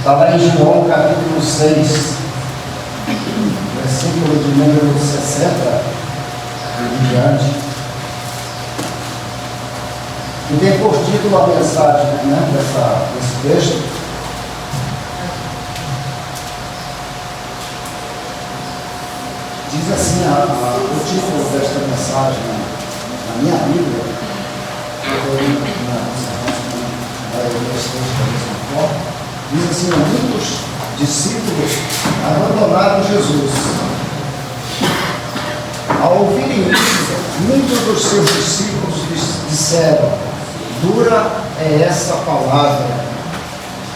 Está lá em João capítulo 6, versículo de número 60 em diante. E tem por título a mensagem, né, desse texto. Diz assim o título desta mensagem na minha Bíblia, diz assim: muitos discípulos abandonaram Jesus. Ao ouvirem isso, muitos dos seus discípulos disseram: dura é essa palavra,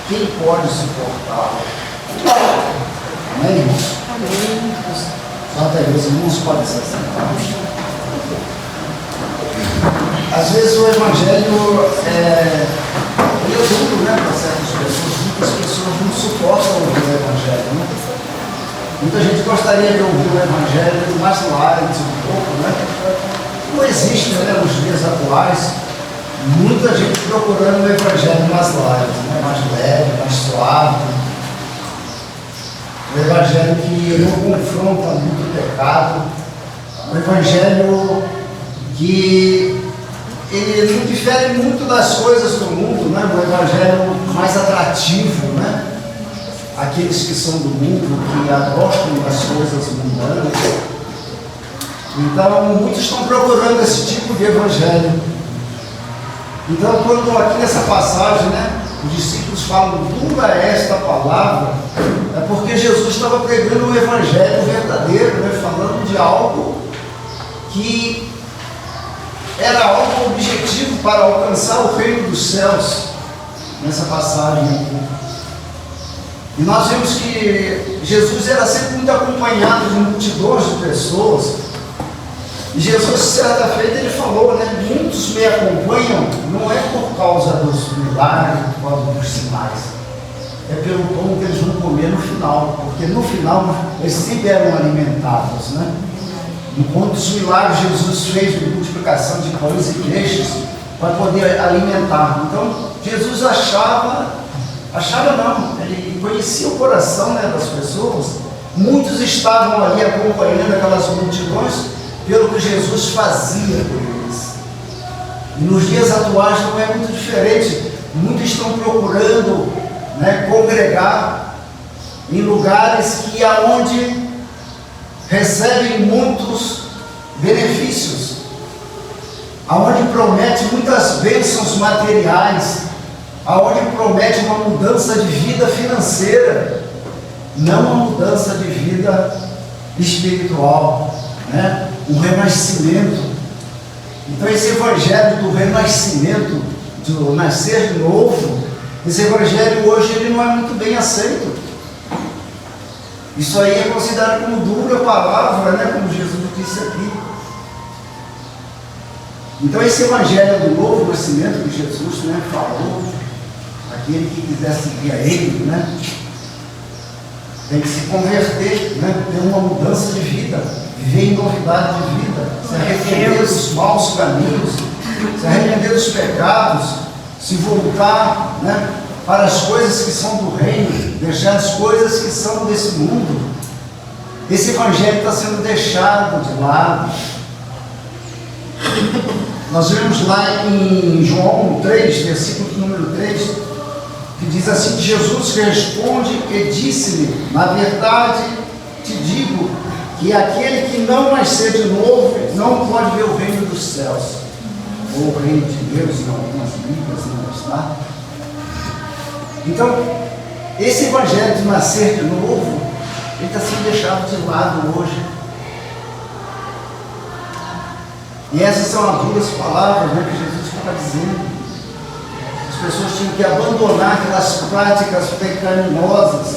quem pode suportá-la? Amém, irmãos? Amém. Até os irmãos podem se assentar. Às vezes o Evangelho é duro, né, para certas pessoas. Muitas pessoas não suportam ouvir o Evangelho, né? Muita gente gostaria de ouvir o Evangelho mais light um pouco, né? Não existe, né, nos dias atuais, muita gente procurando o Evangelho mais light, né, mais leve, mais suave. O Evangelho que não confronta muito o pecado. O Evangelho que ele não difere muito das coisas do mundo, né? O Evangelho mais atrativo, né? Aqueles que são do mundo, que gostam das coisas mundanas. Então, muitos estão procurando esse tipo de Evangelho. Então, quando aqui nessa passagem, né, os discípulos falam, dura esta palavra, é porque Jesus estava pregando o Evangelho verdadeiro, né, falando de algo que era algo objetivo para alcançar o reino dos céus, nessa passagem aqui. E nós vemos que Jesus era sempre muito acompanhado de multidões de pessoas. E Jesus, certa feita, ele falou, né, muitos me acompanham, não é por causa dos milagres, por causa dos sinais, é pelo pão que eles vão comer no final, porque no final eles sempre eram alimentados, né? Enquanto os milagres Jesus fez de multiplicação de pães e peixes para poder alimentar. Então Jesus achava não, ele conhecia o coração, né, das pessoas. Muitos estavam ali acompanhando aquelas multidões pelo que Jesus fazia por eles. E nos dias atuais não é muito diferente. Muitos estão procurando, né, congregar em lugares que aonde recebem muitos benefícios, aonde promete muitas bênçãos materiais, aonde promete uma mudança de vida financeira, não uma mudança de vida espiritual, né? Um renascimento. Então esse Evangelho do renascimento, do nascer de novo, esse Evangelho hoje ele não é muito bem aceito. Isso aí é considerado como dura palavra, né? Como Jesus disse aqui. Então esse Evangelho do novo nascimento que Jesus, né, falou, aquele que quiser seguir a Ele, né, tem que se converter, né, ter uma mudança de vida, viver em novidade de vida, se arrepender dos maus caminhos, se arrepender dos pecados, se voltar, né, para as coisas que são do reino, deixar as coisas que são desse mundo. Esse Evangelho está sendo deixado de lado. Nós vemos lá em João 3, versículo número 3, que diz assim: Jesus responde e disse-lhe, na verdade te digo, que aquele que não nascer de novo, não pode ver o reino dos céus. Ou o reino de Deus, em algumas bíblias, não está? Então, esse Evangelho de nascer de novo, ele está sendo deixado de lado hoje. E essas são as duras palavras, né, que Jesus está dizendo. As pessoas tinham que abandonar aquelas práticas pecaminosas,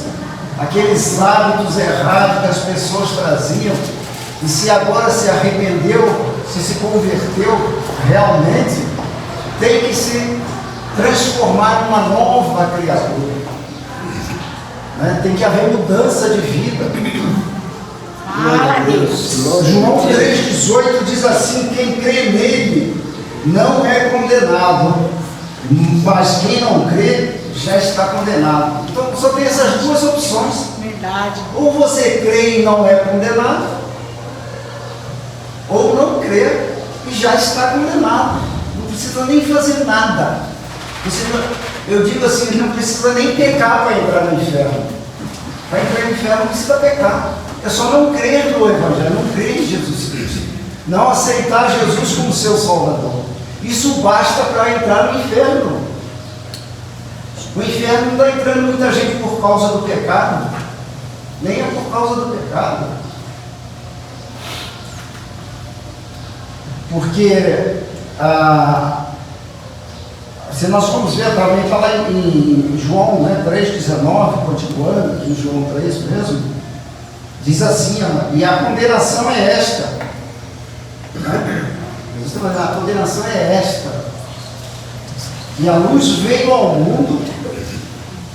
aqueles hábitos errados que as pessoas traziam. E se agora se arrependeu, se converteu, realmente tem que se transformar em uma nova criatura, né? Tem que haver mudança de vida. João 3,18 diz assim: quem crê nele não é condenado, mas quem não crê já está condenado. Então só tem essas duas opções. Verdade. Ou você crê e não é condenado, ou não crê e já está condenado. Não precisa nem fazer nada. Eu digo assim, não precisa nem pecar para entrar no inferno. Para entrar no inferno não precisa pecar. É só não crer no Evangelho, não crer em Jesus Cristo. Não aceitar Jesus como seu Salvador. Isso basta para entrar no inferno. O inferno não está entrando muita gente por causa do pecado. Nem é por causa do pecado. Porque se nós formos ver também, falar em João, né, 3,19, continuando aqui em João 3 mesmo, diz assim, e a condenação é esta. Né? A condenação é esta. E a luz veio ao mundo,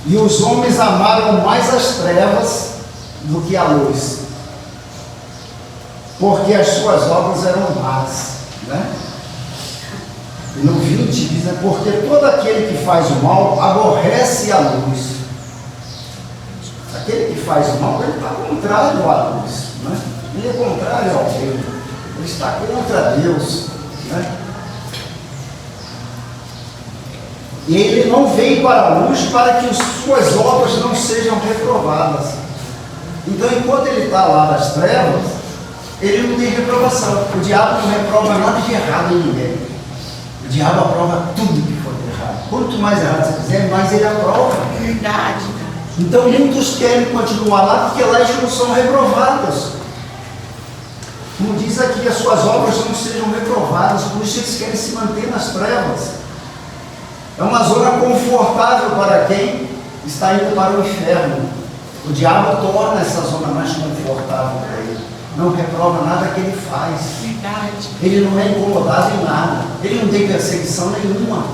e os homens amaram mais as trevas do que a luz, porque as suas obras eram más. Né? E no 20 diz, porque todo aquele que faz o mal aborrece a luz. Aquele que faz o mal, ele está contrário à luz, né? Ele é contrário ao bem, ele está contra Deus, né? E ele não veio para a luz para que as suas obras não sejam reprovadas. Então, enquanto ele está lá nas trevas, ele não tem reprovação. O diabo não reprova nada de errado em ninguém. O diabo aprova tudo que for errado. Quanto mais errado você fizer, mais ele aprova. Verdade. Então muitos querem continuar lá porque lá eles não são reprovados. Como diz aqui, as suas obras não sejam reprovadas, por isso eles querem se manter nas trevas. É uma zona confortável para quem está indo para o inferno. O diabo torna essa zona mais confortável para ele. Não reprova nada que ele faz. Verdade. Ele não é incomodado em nada. Ele não tem perseguição nenhuma.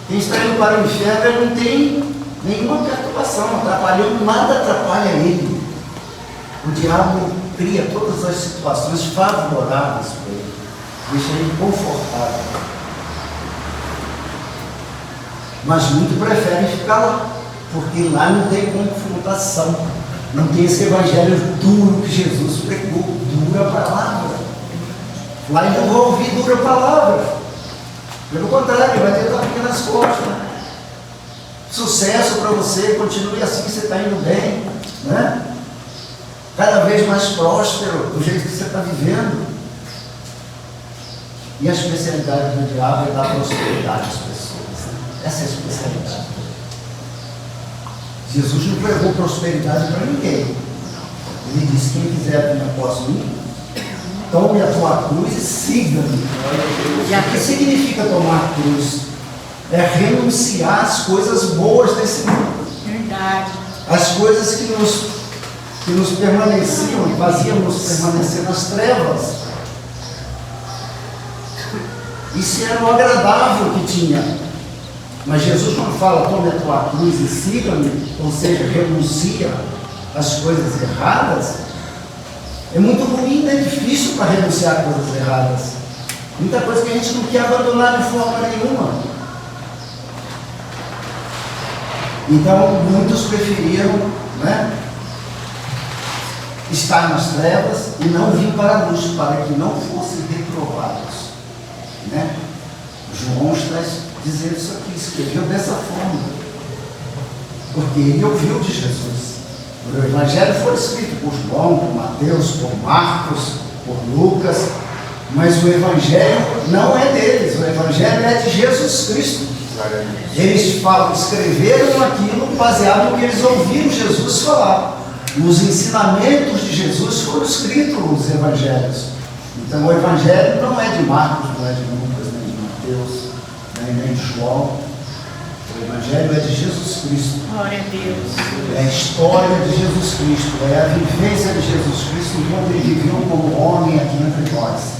Quem está indo para o inferno, ele não tem nenhuma perturbação, atrapalhando, nada atrapalha ele. O diabo cria todas as situações favoráveis para ele, deixa ele confortável. Mas muitos preferem ficar lá, porque lá não tem confrontação, não tem esse evangelho duro que Jesus pregou, dura palavra. Lá ainda vou ouvir dura palavra. Pelo contrário, vai ter tapinha nas costas. Sucesso para você, continue assim, você está indo bem, né? Cada vez mais próspero do jeito que você está vivendo. E a especialidade do diabo é dar prosperidade às pessoas, né? Essa é a especialidade. Jesus não pregou prosperidade para ninguém. Ele disse: quem quiser vir após mim, tome a tua cruz e siga-me. E o que significa tomar a cruz? É renunciar às coisas boas desse mundo. Verdade. As coisas que nos permaneciam, faziam nos permanecer nas trevas. Isso era o agradável que tinha. Mas Jesus, quando fala tome a tua cruz e siga-me, ou seja, renuncia às coisas erradas, é muito ruim, é difícil para renunciar a coisas erradas. Muita coisa que a gente não quer abandonar de forma nenhuma. Então, muitos preferiram, né, estar nas trevas e não vir para a luz, para que não fossem reprovados. Né? João está dizendo isso aqui, escreveu dessa forma, porque ele ouviu de Jesus. O Evangelho foi escrito por João, por Mateus, por Marcos, por Lucas, mas o Evangelho não é deles, o Evangelho é de Jesus Cristo. Eles escreveram aquilo baseado no que eles ouviram Jesus falar. Os ensinamentos de Jesus foram escritos nos Evangelhos. Então o Evangelho não é de Marcos, não é de Lucas, nem de Mateus, nem de João. O Evangelho é de Jesus Cristo. Glória a Deus. É a história de Jesus Cristo, é a vivência de Jesus Cristo enquanto ele viveu como homem aqui entre nós.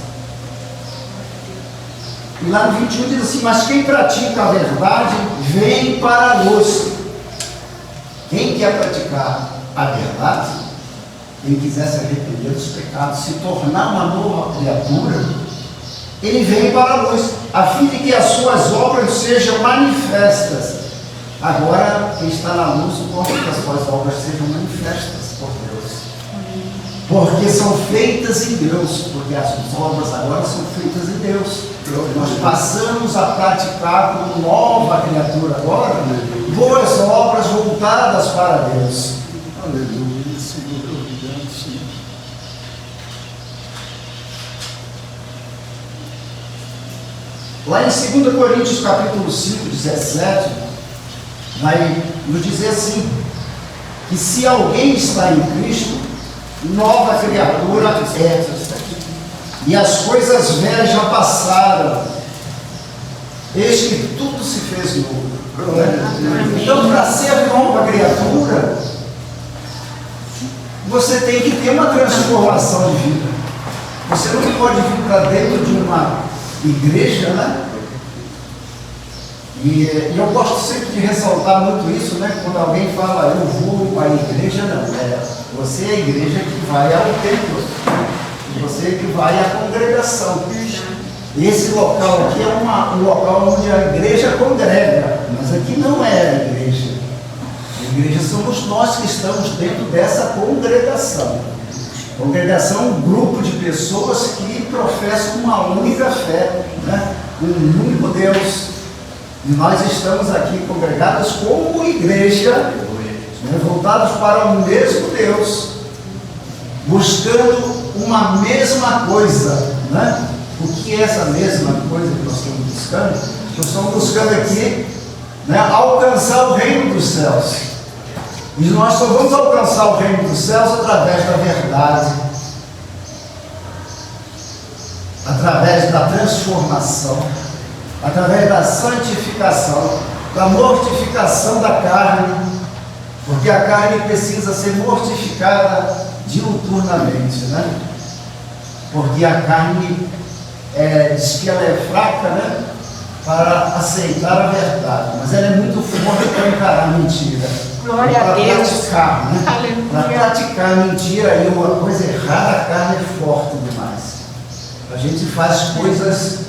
E lá no 21 diz assim: mas quem pratica a verdade vem para a luz. Quem quer praticar a verdade, quem quiser se arrepender dos pecados, se tornar uma nova criatura, ele vem para a luz, a fim de que as suas obras sejam manifestas, Agora, quem está na luz, importa que as suas obras sejam manifestas por Deus. Porque são feitas em Deus, porque as obras agora são feitas em Deus. Nós passamos a praticar como nova criatura agora, boas obras voltadas para Deus. Aleluia, Senhor, obrigado, Senhor. Lá em 2 Coríntios capítulo 5, 17, vai nos dizer assim, que se alguém está em Cristo, nova criatura é, e as coisas velhas já passaram, eis que tudo se fez novo. Então, para ser nova criatura, você tem que ter uma transformação de vida. Você não pode vir para dentro de uma igreja, né? E eu gosto sempre de ressaltar muito isso, né? Quando alguém fala, eu vou à igreja, não. Você é a igreja que vai ao templo. Você que vai à congregação. Esse local aqui é um local onde a igreja congrega, mas aqui não é a igreja. A igreja somos nós que estamos dentro dessa congregação. Congregação é um grupo de pessoas que professam uma única fé, né? Um único Deus. E nós estamos aqui congregados como igreja, né? Voltados para o mesmo Deus, buscando uma mesma coisa, né? O que é essa mesma coisa que nós estamos buscando? Nós estamos buscando aqui, né, alcançar o reino dos céus. E nós só vamos alcançar o reino dos céus através da verdade, através da transformação, através da santificação, da mortificação da carne, porque a carne precisa ser mortificada diuturnamente, né? Porque a carne diz que ela é fraca, né? Para aceitar a verdade, mas ela é muito forte para encarar a mentira. Glória a para Deus. praticar, né? Aleluia. Para praticar a mentira e uma coisa errada, a carne é forte demais. A gente faz coisas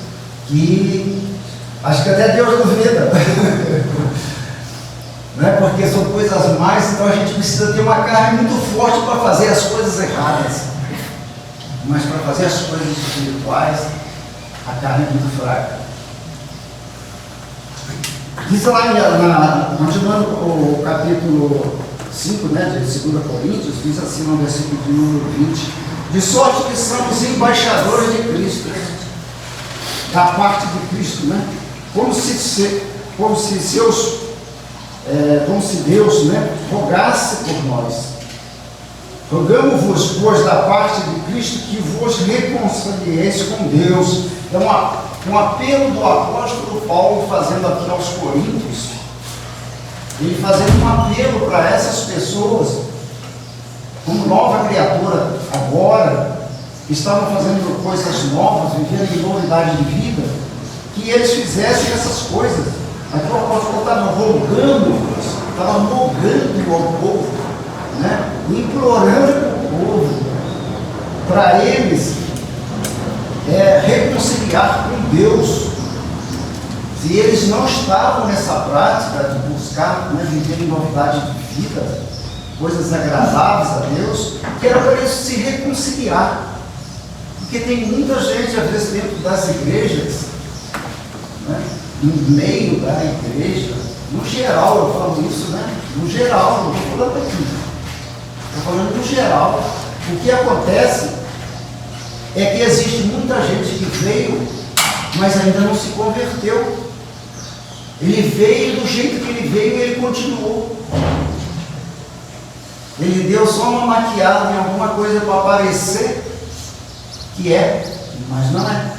que acho que até Deus duvida. Né? Porque são coisas mais, então a gente precisa ter uma carne muito forte para fazer as coisas erradas. Mas para fazer as coisas espirituais, a carne é muito fraca. Diz lá, continuando o capítulo 5, né, de 2 Coríntios, diz assim no versículo de número 20: de sorte que somos embaixadores de Cristo, da parte de Cristo, né? Como se Deus, né, rogasse por nós. Rogamos-vos, pois, da parte de Cristo, que vos reconcilieis com Deus. É um apelo do apóstolo Paulo fazendo aqui aos Coríntios, ele fazendo um apelo para essas pessoas, como nova criatura agora, que estavam fazendo coisas novas, vivendo em novidade de vida, que eles fizessem essas coisas. Aqui o apóstolo estava rogando ao povo, né? Implorando o povo para eles reconciliar com Deus. Se eles não estavam nessa prática de buscar, né, viver em novidade de vida, coisas agradáveis a Deus, que era para eles se reconciliar. Porque tem muita gente, às vezes, dentro das igrejas, né, no meio da igreja, no geral, eu falo isso, né? No geral, não estou falando aqui, estou falando no geral. O que acontece é que existe muita gente que veio, mas ainda não se converteu. Ele veio do jeito que ele veio e ele continuou. Ele deu só uma maquiada em alguma coisa para parecer que é, mas não é.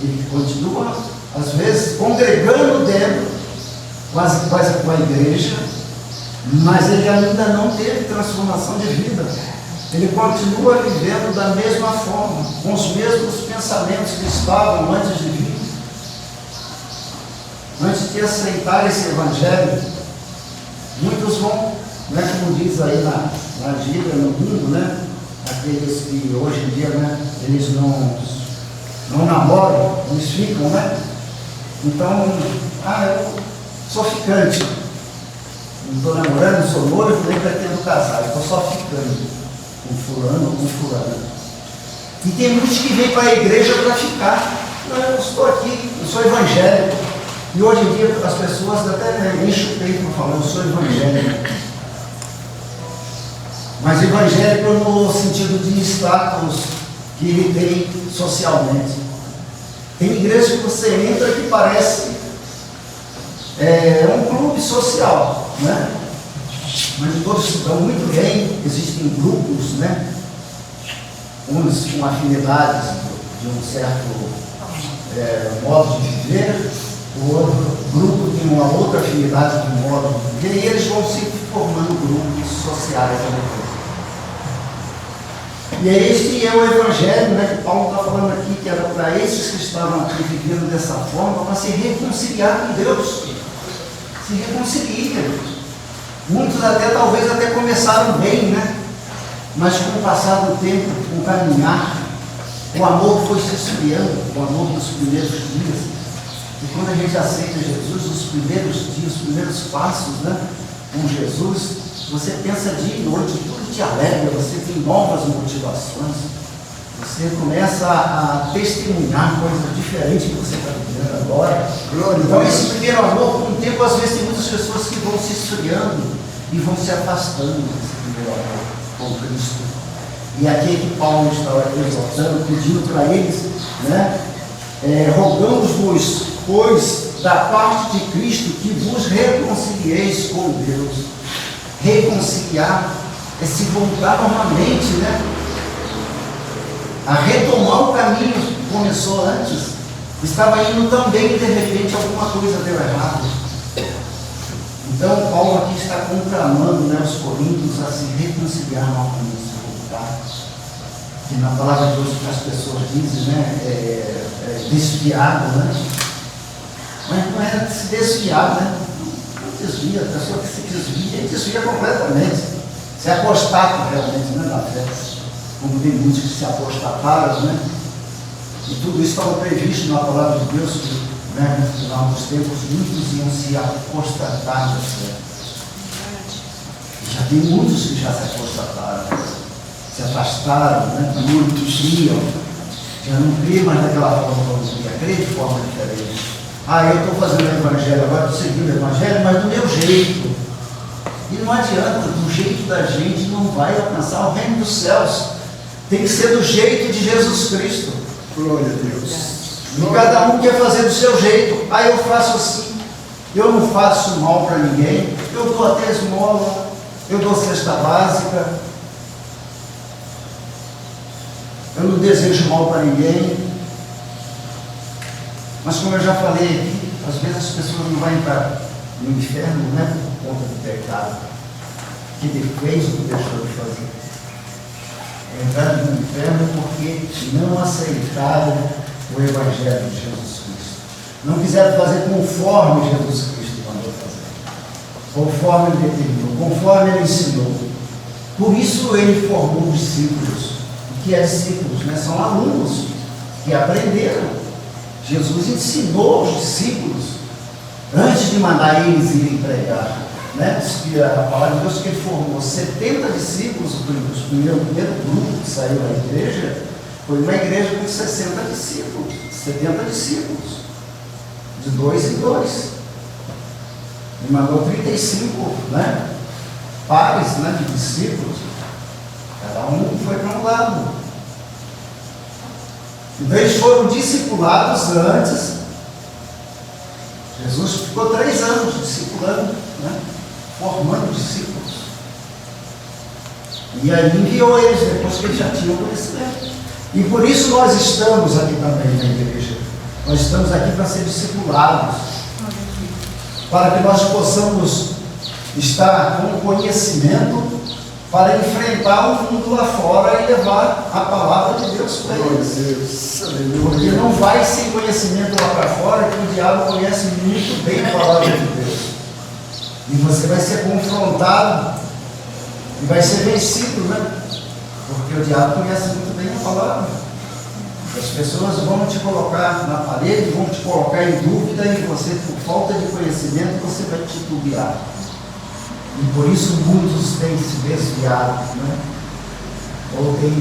Ele continua, às vezes, congregando dentro, quase com a igreja, mas ele ainda não teve transformação de vida. Ele continua vivendo da mesma forma, com os mesmos pensamentos que estavam antes de vir. Antes de aceitar esse evangelho, muitos vão, né, como diz aí na gíria, no mundo, né, aqueles que hoje em dia, né, eles não namoram, eles ficam, né? Então, eu sou ficante. Não estou namorando, não sou noivo, nem pretendo casar. Estou só ficando com fulano ou com fulana. E tem muitos que vêm para a igreja para ficar. Não, eu estou aqui, eu sou evangélico. E hoje em dia as pessoas até enchem o peito para falar, eu sou evangélico. Mas evangélico no sentido de status que ele tem socialmente. Tem igreja que você entra que parece um clube social, né? Mas todos se dão muito bem, existem grupos, né? Uns com afinidades de um certo modo de viver, o outro grupo tem uma outra afinidade de um modo de viver, e eles vão se formando grupos sociais. E este é o Evangelho, né, que Paulo está falando aqui, que era para esses que estavam aqui vivendo dessa forma, para se reconciliar com Deus. Se reconciliam. Muitos talvez até começaram bem, né? Mas com o passar do tempo, com o caminhar, o amor foi se esfriando, o amor dos primeiros dias. E quando a gente aceita Jesus, os primeiros dias, os primeiros passos, né, com Jesus, você pensa dia e noite, tudo te alegra, você tem novas motivações, você começa a testemunhar coisas diferentes que você está vivendo agora. Então esse primeiro amor, com o tempo, às vezes tem muitas pessoas que vão se esfriando e vão se afastando desse primeiro amor com Cristo. E aqui é que Paulo estava exortando, pedindo para eles, né, rogamos-vos, pois, da parte de Cristo, que vos reconcilieis com Deus. Reconciliar é se voltar novamente, né? A retomar o caminho que começou antes. Estava indo também e de repente alguma coisa deu errado. Então Paulo aqui está conclamando, né, os coríntios a se reconciliar novamente, se voltar. Que na palavra de Deus que as pessoas dizem, né, desviado, né? Mas não é se desviar, né? Desvia, a pessoa que se desvia completamente, se apostata realmente, né, na fé, como tem muitos que se apostataram, né? E tudo isso estava previsto na palavra de Deus, que, né, no final dos tempos muitos iam se apostatar da fé. Já tem muitos que já se apostataram, se afastaram, né? Muitos criam, já não criam mais daquela forma como queria, criam de forma diferente. Eu estou fazendo o Evangelho, agora estou seguindo o Evangelho, mas do meu jeito. E não adianta, do jeito da gente não vai alcançar o reino dos céus. Tem que ser do jeito de Jesus Cristo. Glória a Deus. E cada um quer fazer do seu jeito. Eu faço assim, eu não faço mal para ninguém, eu dou até esmola, eu dou cesta básica, eu não desejo mal para ninguém. Mas como eu já falei aqui, às vezes as pessoas não vão entrar no inferno, não é por conta do pecado que ele fez ou que deixou de fazer. Entraram no inferno porque não aceitaram o Evangelho de Jesus Cristo. Não quiseram fazer conforme Jesus Cristo mandou fazer. Conforme ele determinou, conforme ele ensinou. Por isso ele formou discípulos. O que é discípulos? Né? São alunos que aprenderam. Jesus ensinou aos discípulos, antes de mandar eles irem pregar, né? A palavra de Deus que ele formou 70 discípulos, o primeiro grupo que saiu da igreja, foi uma igreja com 60 discípulos, 70 discípulos, de 2 em 2. Ele mandou 35, né, pares, né, de discípulos, cada um foi para um lado. Então eles foram discipulados antes. Jesus ficou 3 anos discipulando, né? Formando discípulos. E aí enviou eles, depois que eles já tinham conhecimento. E por isso nós estamos aqui também na igreja. Nós estamos aqui para ser discipulados. Para que nós possamos estar com conhecimento para enfrentar o mundo lá fora e levar a palavra de Deus para eles. Porque não vai sem conhecimento lá para fora, que o diabo conhece muito bem a palavra de Deus. E você vai ser confrontado e vai ser vencido, né? Porque o diabo conhece muito bem a palavra. As pessoas vão te colocar na parede, vão te colocar em dúvida, e você, por falta de conhecimento, você vai titubear. E por isso muitos têm se desviado, né? Ou têm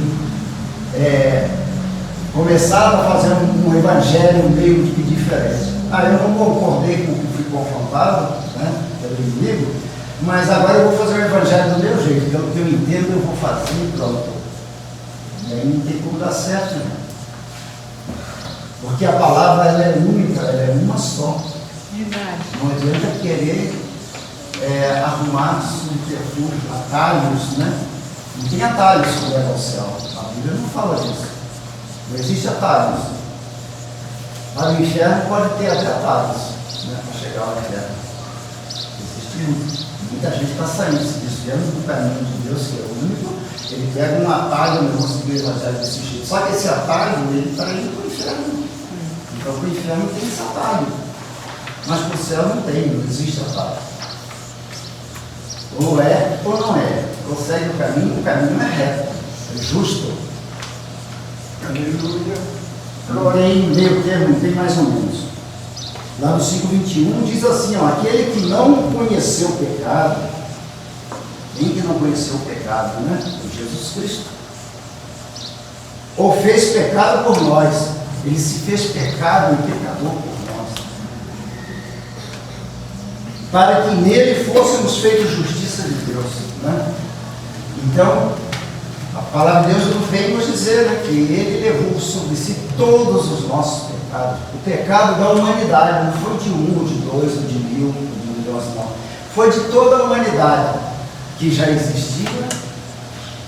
começado a fazer um evangelho meio que diferente. Eu não concordei com o que fui confrontado, né, pelo inimigo, mas agora eu vou fazer o evangelho do meu jeito, pelo que eu entendo eu vou fazer e pronto. E aí não tem como dar certo, né? Porque a palavra ela é única, ela é uma só. Verdade. Não adianta querer arrumar subterfúgios, atalhos, né? Não tem atalhos que levam ao céu. A Bíblia não fala disso. Não existe atalhos. Para o inferno pode ter até atalhos, né, para chegar ao inferno. Existe muita gente que está saindo, se desviando do caminho de Deus, que é o único. Ele pega um atalho, não conseguiu evangelho desse jeito. Só que esse atalho, ele está indo para o inferno. Então para o inferno tem esse atalho. Mas para o céu não tem, não existe atalho. Ou é ou não é. Consegue o caminho é reto, é justo. Aleluia. Tem meio termo, tem mais ou menos. Lá no 5:21 diz assim, aquele que não conheceu o pecado, quem que não conheceu o pecado, né? Foi Jesus Cristo. Ou fez pecado por nós. Ele se fez pecado e pecador por nós. Para que nele fôssemos feitos justiça de Deus, né? Então, a palavra de Deus nos vem nos dizer, né, que ele levou sobre si todos os nossos pecados. O pecado da humanidade, não foi de um, ou de dois, ou de mil, ou de milhões, não. Foi de toda a humanidade que já existia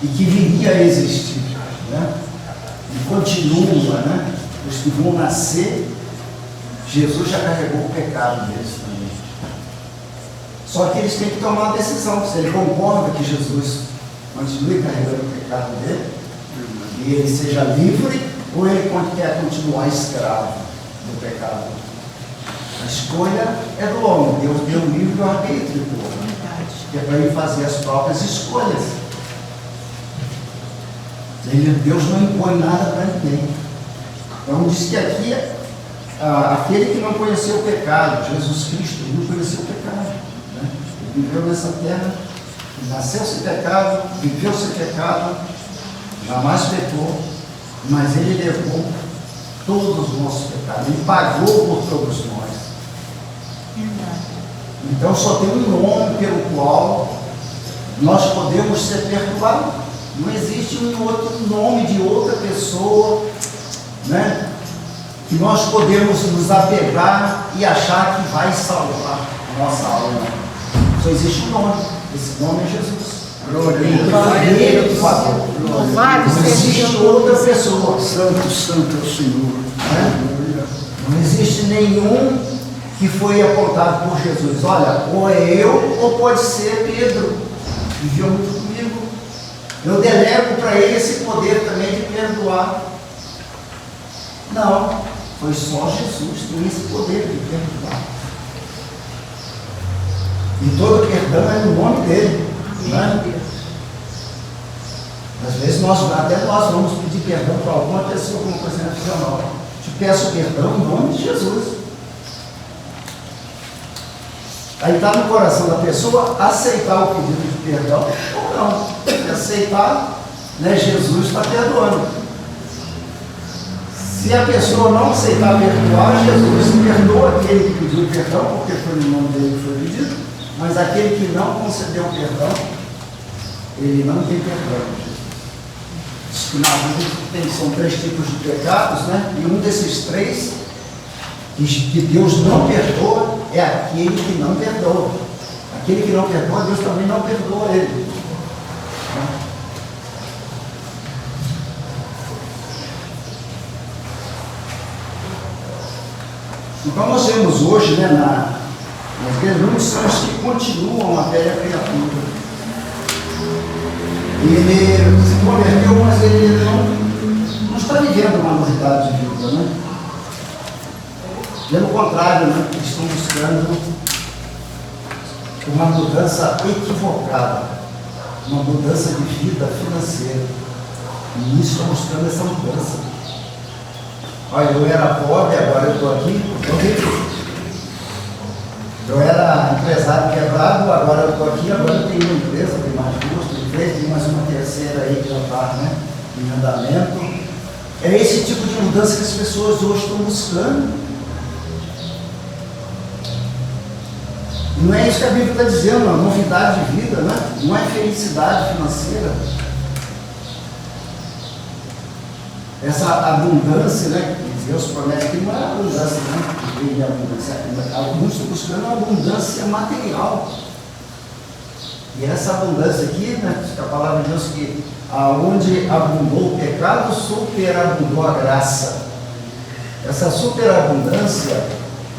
e que viria a existir, né? E continua, né? Os que vão nascer, Jesus já carregou o pecado deles também. Só que eles têm que tomar uma decisão, se ele concorda que Jesus continue carregando o pecado dele, e ele seja livre, ou ele quer continuar escravo do pecado. A escolha é do homem. Deus deu o livre arbítrio do homem, que é para ele fazer as próprias escolhas. Deus não impõe nada para ninguém. Então diz que aqui, aquele que não conheceu o pecado, Jesus Cristo, ele não conheceu o pecado, né? Ele viveu nessa terra, nasceu sem pecado, viveu sem pecado, jamais pecou, mas ele levou todos os nossos pecados, ele pagou por todos nós. Então só tem um nome pelo qual nós podemos ser perdoados. Não existe um outro nome de outra pessoa, né, que nós podemos nos apegar e achar que vai salvar a nossa alma. Só existe um nome. Esse nome é Jesus. Ele que pagou. Não existe outra pessoa. Santo, santo é o Senhor. Né? Não existe nenhum que foi apontado por Jesus. Olha, ou é eu ou pode ser Pedro. Viveu muito comigo. Eu delego para ele esse poder também de perdoar. Não, foi só Jesus que tem esse poder de perdoar. E todo perdão é no nome dele. Né? Às vezes até nós vamos pedir perdão para alguma pessoa, alguma coisa na fizer mal. Te peço perdão em nome de Jesus. Aí está no coração da pessoa aceitar o pedido de perdão ou não. Se aceitar, né, Jesus está perdoando. Se a pessoa não aceitar perdoar, Jesus perdoa aquele que pediu perdão, porque foi no nome dele que foi pedido, mas aquele que não concedeu perdão, ele não tem perdão. Diz que na Bíblia são 3 tipos de pecados, né? E um desses 3 que Deus não perdoa é aquele que não perdoa. Aquele que não perdoa, Deus também não perdoa ele. Então nós vemos hoje, né, nas igrejas, são os que continuam a velha criatura. Ele se converteu, mas ele não está vivendo uma novidade de vida, né? Pelo contrário, né, estão buscando uma mudança equivocada, uma mudança de vida financeira. E isso está buscando essa mudança. Olha, eu era pobre, agora eu estou aqui, estou rico. Eu era empresário quebrado, agora eu estou aqui, agora eu tenho uma empresa, tenho mais duas, tenho três, tem mais uma terceira aí que já está, né, em andamento. É esse tipo de mudança que as pessoas hoje estão buscando. E não é isso que a Bíblia está dizendo, é novidade de vida, né? Não é felicidade financeira. Essa abundância, né, que Deus promete, que não é abundância, né? De abundância. Alguns estão buscando uma abundância material. E essa abundância aqui, né, a palavra de Deus que aonde abundou o pecado, superabundou a graça. Essa superabundância,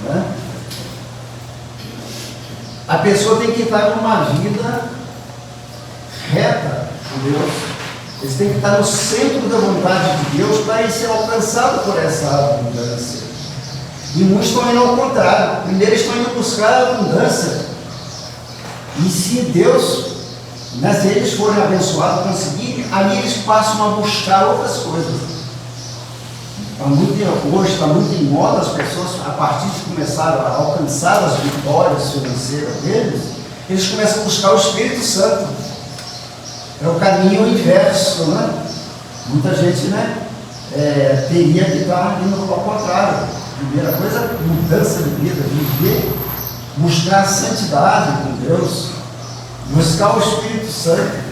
né, a pessoa tem que estar numa vida reta com Deus. Eles têm que estar no centro da vontade de Deus para ser alcançado por essa abundância. E muitos estão indo ao contrário. Primeiro estão indo buscar a abundância. E se Deus, né, se eles forem abençoados, conseguirem, aí eles passam a buscar outras coisas. Hoje está muito em moda as pessoas, a partir de começar a alcançar as vitórias financeiras deles, eles começam a buscar o Espírito Santo. É o caminho inverso, né? Muita gente, né, teria que estar indo ao contrário. Primeira coisa, mudança de vida, viver, buscar a santidade com Deus, buscar o Espírito Santo.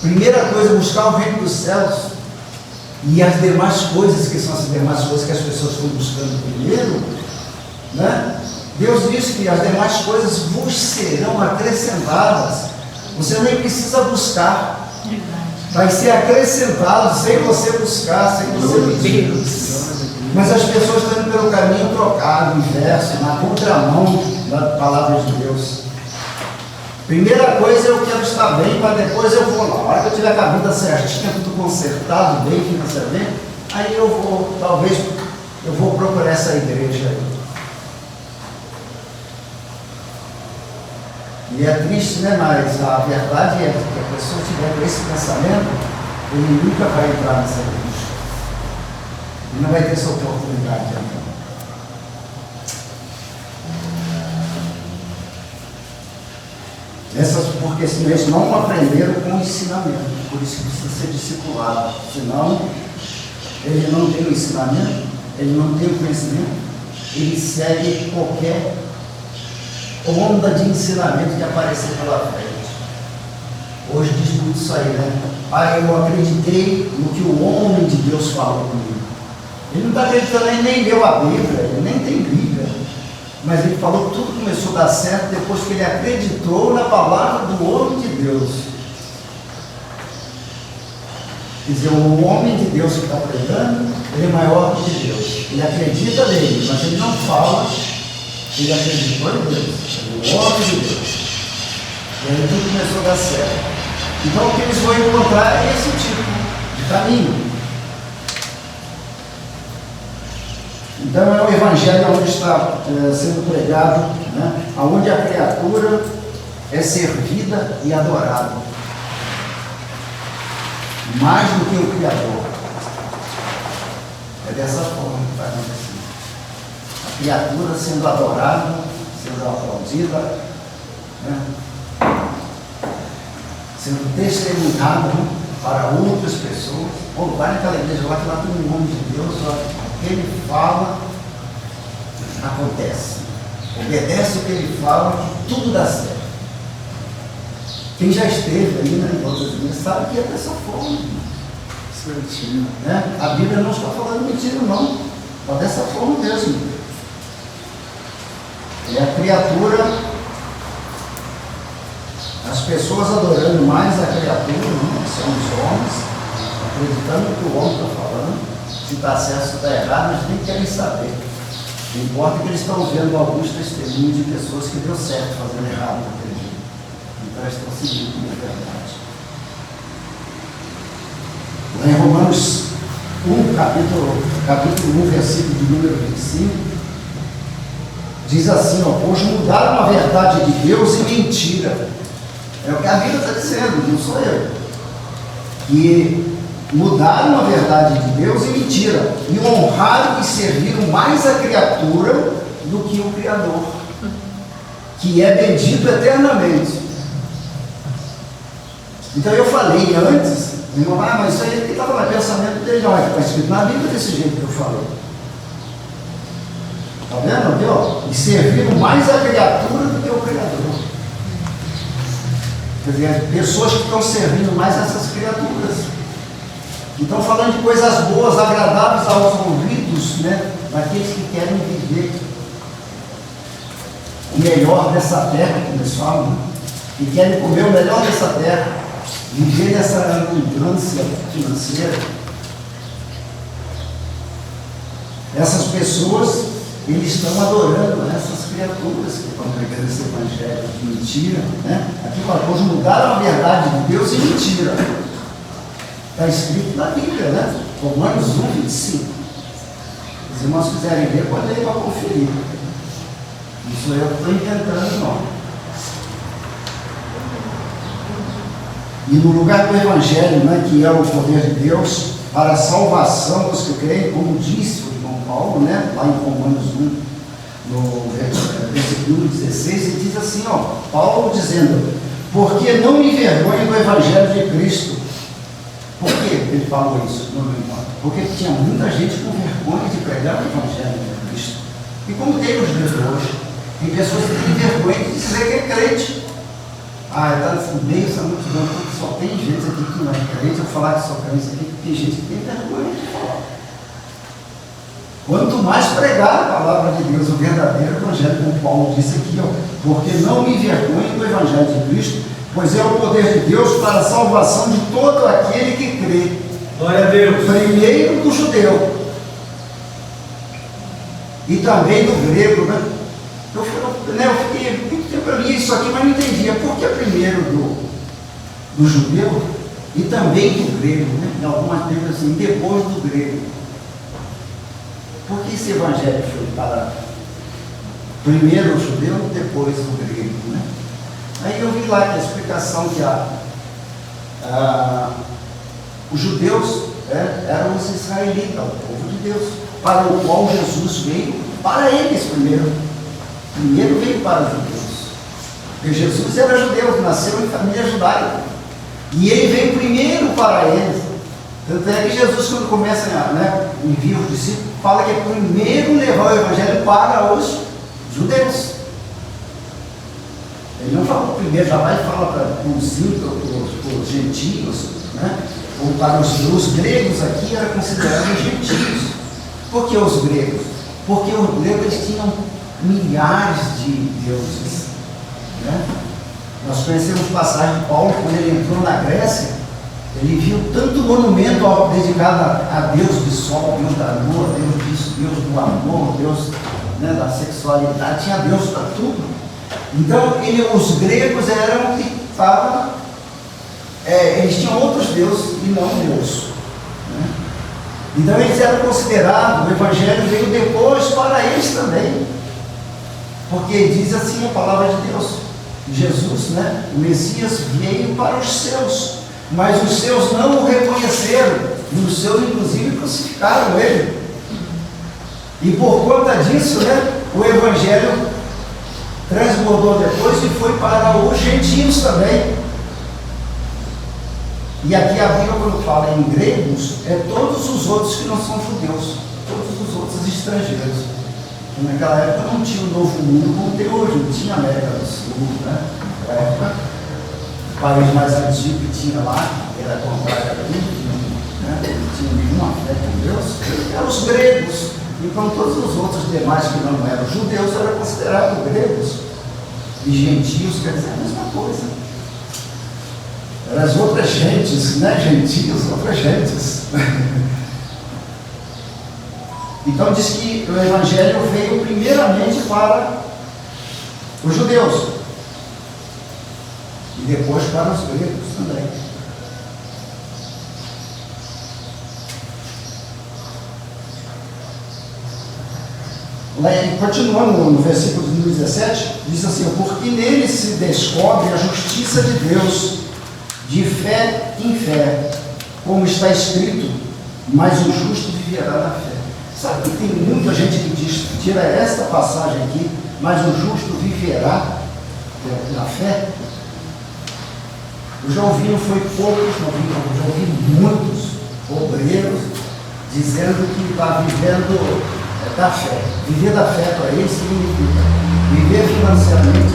Primeira coisa, buscar o reino dos céus. E as demais coisas, que são as demais coisas que as pessoas estão buscando primeiro, né? Deus diz que as demais coisas vos serão acrescentadas. Você nem precisa buscar. Vai ser acrescentado sem você buscar, sem você pedir. Mas as pessoas estão indo pelo caminho trocado, inverso, na contramão da palavra de Deus. Primeira coisa, eu quero estar bem, para depois eu vou lá. A hora que eu tiver com a vida certinha, tudo consertado, bem financeiramente, aí eu vou, talvez, eu vou procurar essa igreja aí. E é triste, né? Mas a verdade é que a pessoa tiver com esse pensamento, ele nunca vai entrar nessa igreja. Ele não vai ter essa oportunidade ainda. Porque senão eles não aprenderam com o ensinamento, por isso que precisa ser discipulado. Senão, ele não tem o ensinamento, ele não tem o conhecimento, ele segue qualquer onda de ensinamento que aparecer pela frente. Hoje diz muito isso aí, né? Ah, eu acreditei no que o homem de Deus falou comigo. Ele não está acreditando, ele nem leu a Bíblia, ele nem tem Bíblia. Mas ele falou que tudo começou a dar certo depois que ele acreditou na palavra do homem de Deus. Quer dizer, o homem de Deus que está pregando, ele é maior que Deus. Ele acredita nele, mas ele não fala que ele acreditou em Deus. Ele é o homem de Deus. E aí tudo começou a dar certo. Então o que eles vão encontrar é esse tipo de caminho. Então é o evangelho onde está sendo pregado, né? Onde a criatura é servida e adorada, mais do que o Criador. É dessa forma que está acontecendo. A criatura sendo adorada, sendo aplaudida, né? Sendo testemunhada, né, para outras pessoas. Ou vai naquela igreja lá que lá tem um nome de Deus, ó. O que ele fala, acontece. Obedece o que ele fala, que tudo dá certo. Quem já esteve aí, né, em outras igrejas, sabe que é dessa forma. Certinho. Né? A Bíblia não está falando mentira, não. Está dessa forma mesmo. É a criatura, as pessoas adorando mais a criatura, né, que são os homens, acreditando que o homem está falando. Se está certo, se está errado, eles nem querem saber. Não importa que eles estão vendo alguns testemunhos de pessoas que deu certo fazendo errado naquele dia. Então eles estão seguindo como verdade. Lá em Romanos 1, capítulo 1, versículo de número 25, diz assim, ó, pois mudaram a verdade de Deus em mentira. É o que a Bíblia está dizendo, não sou eu. Que mudaram a verdade de Deus em mentira, e honraram e serviram mais a criatura do que o Criador. que é bendito eternamente. Então eu falei antes, irmão, mas isso aí ele estava no pensamento dele, olha, está escrito na Bíblia desse jeito que eu falei. Está vendo aqui, ó? E serviram mais a criatura do que o Criador. Quer dizer, pessoas que estão servindo mais essas criaturas. Que estão falando de coisas boas, agradáveis aos ouvidos, né? Daqueles que querem viver o melhor dessa terra, como eles falam, né? Que querem comer o melhor dessa terra, viver nessa abundância financeira. Essas pessoas, eles estão adorando essas criaturas que estão pregando esse evangelho de mentira, né? Aqui fala, pois mudaram a verdade de Deus em mentira. Está escrito na Bíblia, né? Romanos 1, 25. Os irmãos quiserem ler, podem ler para conferir. Isso eu estou inventando, não. E no lugar do Evangelho, né, que é o poder de Deus para a salvação dos que creem, como disse o irmão Paulo, né, lá em Romanos 1, no versículo 16, ele diz assim, ó, Paulo dizendo, porque não me envergonho do Evangelho de Cristo. Por que ele falou isso? Porque tinha muita gente com vergonha de pregar o Evangelho de Cristo. E como tem os dias de hoje, tem pessoas que têm vergonha de dizer que é crente. Está no meio dessa multidão, só tem gente aqui que não é crente. Eu falar que sou crente aqui, tem gente que tem vergonha de falar. Quanto mais pregar a palavra de Deus, o verdadeiro Evangelho, como Paulo disse aqui, ó, porque não me envergonho do Evangelho de Cristo, pois é o poder de Deus para a salvação de todo aquele que crê. Glória a Deus. Primeiro do judeu e também do grego, né? Eu fiquei muito tempo, eu li isso aqui, mas não entendia. Por que primeiro do judeu e também do grego, né? Em algumas Bíblias assim, depois do grego. Por que esse evangelho foi para primeiro o judeu e depois o grego, né? Aí eu vi lá que a explicação que os judeus eram os israelitas, o povo de Deus, para o qual Jesus veio, para eles primeiro. Primeiro veio para os judeus. Porque Jesus era judeu, nasceu em família judaica. E ele veio primeiro para eles. Tanto é que Jesus, quando começa a enviar os discípulos, fala que é primeiro levar o evangelho para os judeus. Ele não fala primeiro, já vai falar para os ímpios, para os gentios, né? Ou para os gregos aqui eram considerados gentios. Por que os gregos? Porque os gregos eles tinham milhares de deuses, né? Nós conhecemos passagem de Paulo, quando ele entrou na Grécia, ele viu tanto monumento dedicado a Deus do sol, Deus da lua, Deus disso, Deus do amor, Deus, né, da sexualidade, tinha Deus para tudo. Então, os gregos eram que estavam, eles tinham outros deuses e não Deus, né? Então, eles eram considerados, o Evangelho veio depois para eles também, porque diz assim a palavra de Deus, Jesus, né, o Messias veio para os seus, mas os seus não o reconheceram, e os seus, inclusive, crucificaram ele. E por conta disso, né, o Evangelho transbordou depois e foi para os gentios também. E aqui a Bíblia, quando fala em gregos, é todos os outros que não são judeus, todos os outros estrangeiros. E naquela época não tinha o Novo Mundo como tem hoje, não tinha América do Sul, né? Na época, o país mais antigo que tinha lá, era contrário a tudo, né? Não tinha nenhuma fé com Deus, eram os gregos. Então todos os outros demais que não eram judeus eram considerados gregos. E gentios quer dizer a mesma coisa. Eram as outras gentes, né? Gentios, outras gentes. Então diz que o Evangelho veio primeiramente para os judeus e depois para os gregos também. Continuando no versículo 17, diz assim: porque nele se descobre a justiça de Deus, de fé em fé, como está escrito, mas o justo viverá na fé. Sabe que tem muita gente que diz, tira esta passagem aqui mas o justo viverá pela fé. Eu já ouvi, não foi poucos, eu já ouvi muitos obreiros dizendo que está vivendo da fé. Viver da fé para eles significa viver financeiramente,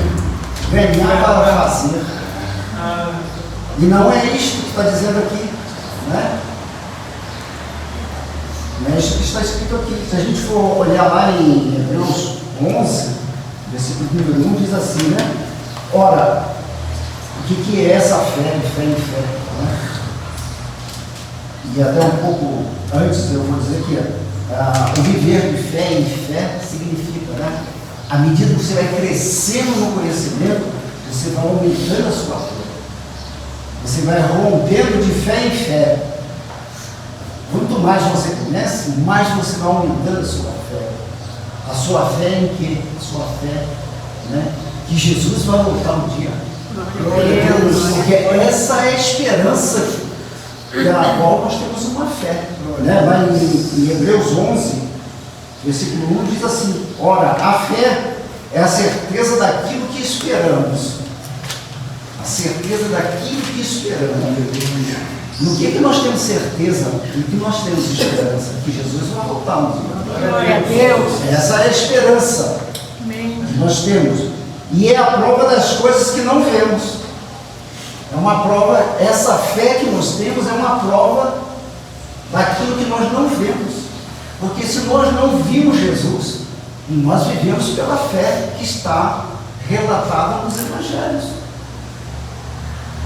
ganhar para fazer. E não é isto que está dizendo aqui, né? Não é isso que está escrito aqui. Se a gente for olhar lá em Hebreus 11, versículo número 1, diz assim, né? Ora, o que é essa fé, de fé em fé? Né? E até um pouco antes eu vou dizer que o viver de fé em fé significa, né? À medida que você vai crescendo no conhecimento, você vai aumentando a sua fé. Você vai rompendo de fé em fé. Quanto mais você conhece, mais você vai aumentando a sua fé. A sua fé em quê? A sua fé, né? Que Jesus vai voltar um dia. Glória a Deus. Porque essa é a esperança pela qual nós temos uma fé. Né? Lá em Hebreus 11, versículo 1, diz assim: ora, a fé é a certeza daquilo que esperamos. A certeza daquilo que esperamos. No que nós temos certeza? No que nós temos esperança? Que Jesus vai voltar um dia. Glória a Deus. Essa é a esperança que nós temos. E é a prova das coisas que não vemos. É uma prova, essa fé que nós temos é uma prova daquilo que nós não vemos. Porque se nós não vimos Jesus, nós vivemos pela fé que está relatada nos evangelhos.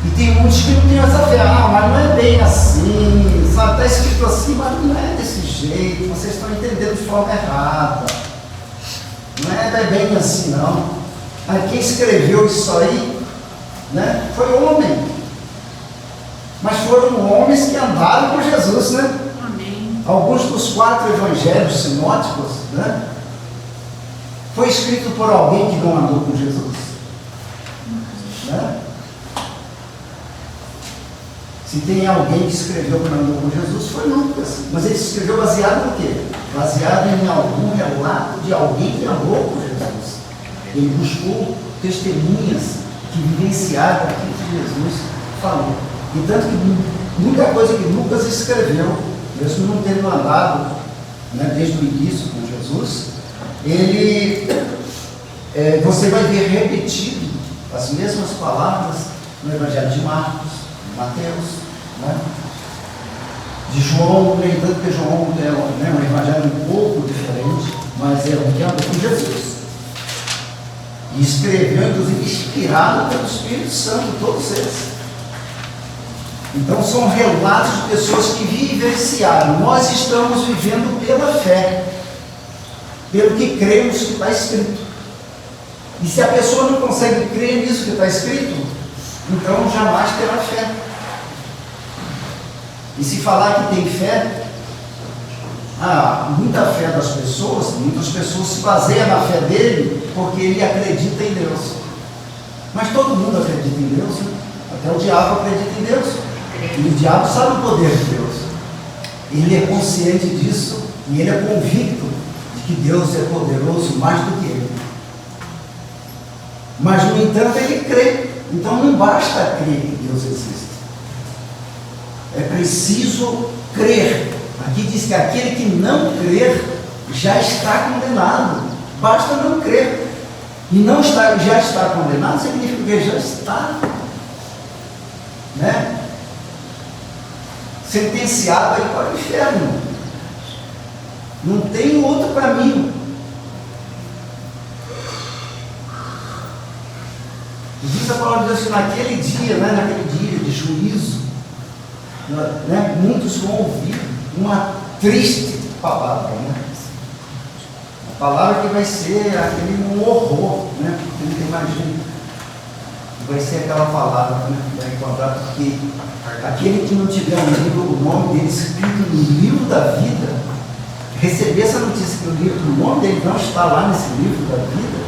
E tem muitos que não têm essa fé. Mas não é bem assim, sabe? Está escrito assim, mas não é desse jeito. Vocês estão entendendo de forma errada. Não é bem assim, não. Mas quem escreveu isso aí, né, foi homem. Mas foram homens que andaram com Jesus, né? Amém. Alguns dos 4 evangelhos sinóticos, né, foi escrito por alguém que não andou com Jesus. Né? Se tem alguém que escreveu que não andou com Jesus, foi Lucas. Mas ele escreveu baseado no quê? Baseado em algum relato de alguém que andou com Jesus. Ele buscou testemunhas que vivenciaram aquilo que Jesus falou. E tanto que muita coisa que Lucas escreveu, mesmo não tendo andado, né, desde o início com Jesus, você vai ver repetido as mesmas palavras no Evangelho de Marcos, de Mateus, né? De João, nem tanto que João é um evangelho um pouco diferente, mas é um que andou com Jesus. E escreveu, inclusive, inspirado pelo Espírito Santo, todos eles. Então são relatos de pessoas que vivenciaram. Nós estamos vivendo pela fé, pelo que cremos que está escrito. E se a pessoa não consegue crer nisso que está escrito, então jamais terá fé. E se falar que tem fé, muita fé das pessoas, muitas pessoas se baseiam na fé dele porque ele acredita em Deus. Mas todo mundo acredita em Deus, né? Até o diabo acredita em Deus. E o diabo sabe o poder de Deus. Ele é consciente disso e ele é convicto de que Deus é poderoso mais do que ele. Mas, no entanto, ele crê. Então não basta crer que Deus existe. É preciso crer. Aqui diz que aquele que não crer já está condenado. Basta não crer. E já está condenado significa que ele já está, né, sentenciado aí para o inferno. Não tem outro caminho. Diz a palavra de Deus que naquele dia, né, naquele dia de juízo, né, muitos vão ouvir uma triste palavra, né? A palavra que vai ser aquele horror, né? Porque não tem mais jeito. Vai ser aquela palavra, né, que vai encontrar, porque aquele que não tiver o nome dele escrito no livro da vida, receber essa notícia que o nome dele não está lá nesse livro da vida,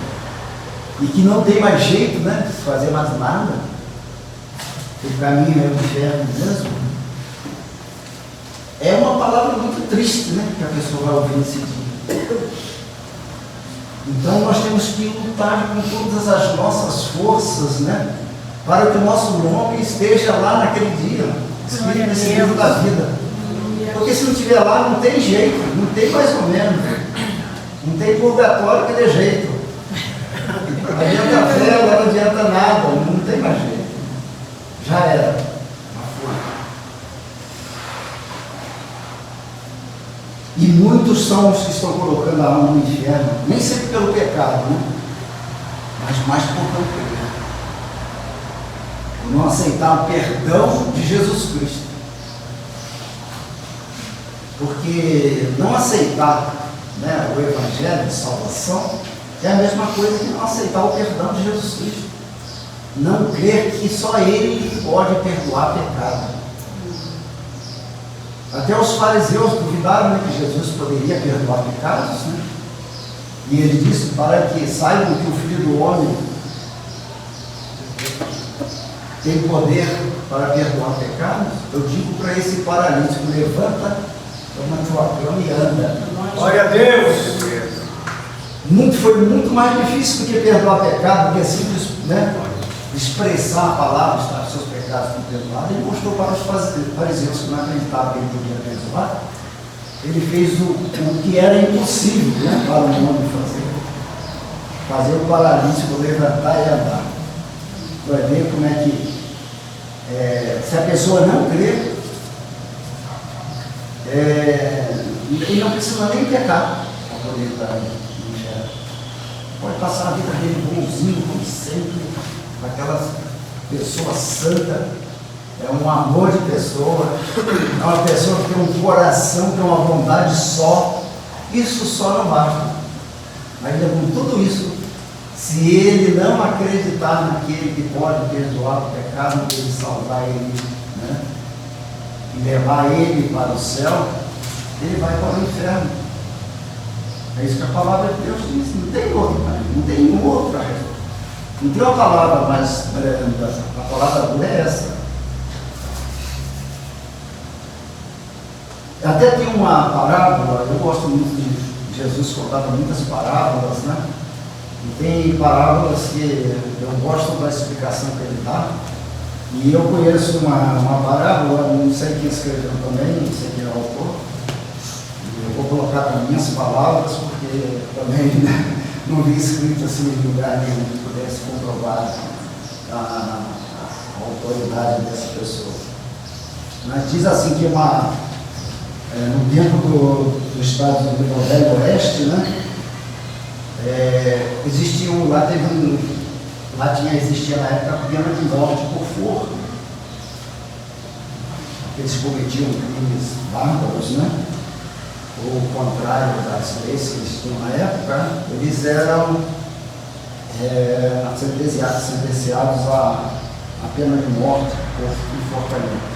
e que não tem mais jeito, né, de fazer mais nada, o caminho é o inferno mesmo, é uma palavra muito triste, né, que a pessoa vai ouvir nesse dia. Então nós temos que lutar com todas as nossas forças, né? Para que o nosso nome esteja lá naquele dia, escrito nesse livro da vida. Porque se não estiver lá, não tem jeito, não tem mais ou menos. Não tem purgatório que dê jeito. Não adianta fé, não adianta nada, não tem mais jeito. Já era. E muitos são os que estão colocando a alma no inferno, nem sempre pelo pecado, né? Mas mais por não crer. Por não aceitar o perdão de Jesus Cristo. Porque não aceitar, né, o Evangelho de salvação é a mesma coisa que não aceitar o perdão de Jesus Cristo. Não crer que só Ele pode perdoar pecado. Até os fariseus duvidaram, né, que Jesus poderia perdoar pecados, né? E ele disse para que saibam que o Filho do Homem tem poder para perdoar pecados. Eu digo para esse paralítico: levanta, toma tua cama e anda. Glória a Deus! Foi muito mais difícil do que perdoar pecado, porque é simples, né, expressar a palavra, estar os seus pecados são perdoados. Ele mostrou para os fariseus que não acreditavam que ele podia perdoar. Ele fez o que era impossível, né, para o homem fazer o paralítico levantar e andar. Vai ver como é que, se a pessoa não crê, ele não precisa nem pecar para poder estar no inferno. Pode passar a vida dele bonzinho, como sempre, aquela pessoa santa, é um amor de pessoa, é uma pessoa que tem um coração, que tem uma vontade só. Isso só não basta. Ainda com tudo isso, se ele não acreditar naquele que pode perdoar o pecado, ele salvar ele, né, e levar ele para o céu, ele vai para o inferno. É isso que a palavra de Deus diz. Não tem outra, não tem outra resposta. Não tem uma palavra mais branda. A palavra dura é essa. Até tem uma parábola, eu gosto muito de Jesus, contava muitas parábolas, né? E tem parábolas que eu gosto da explicação que ele dá. E eu conheço uma parábola, não sei quem escreveu também, não sei quem é o autor. E eu vou colocar também minhas palavras, porque também, né, não vi escrito assim em lugar nenhum que pudesse comprovar a autoridade dessa pessoa. Mas diz assim que no tempo do estado do Velho Oeste, né, existia na época a pena de morte por forca. Eles cometiam crimes bárbaros, né? Ou o contrário das leis que eles tinham na época, eles eram sentenciados a pena de morte por enforcamento.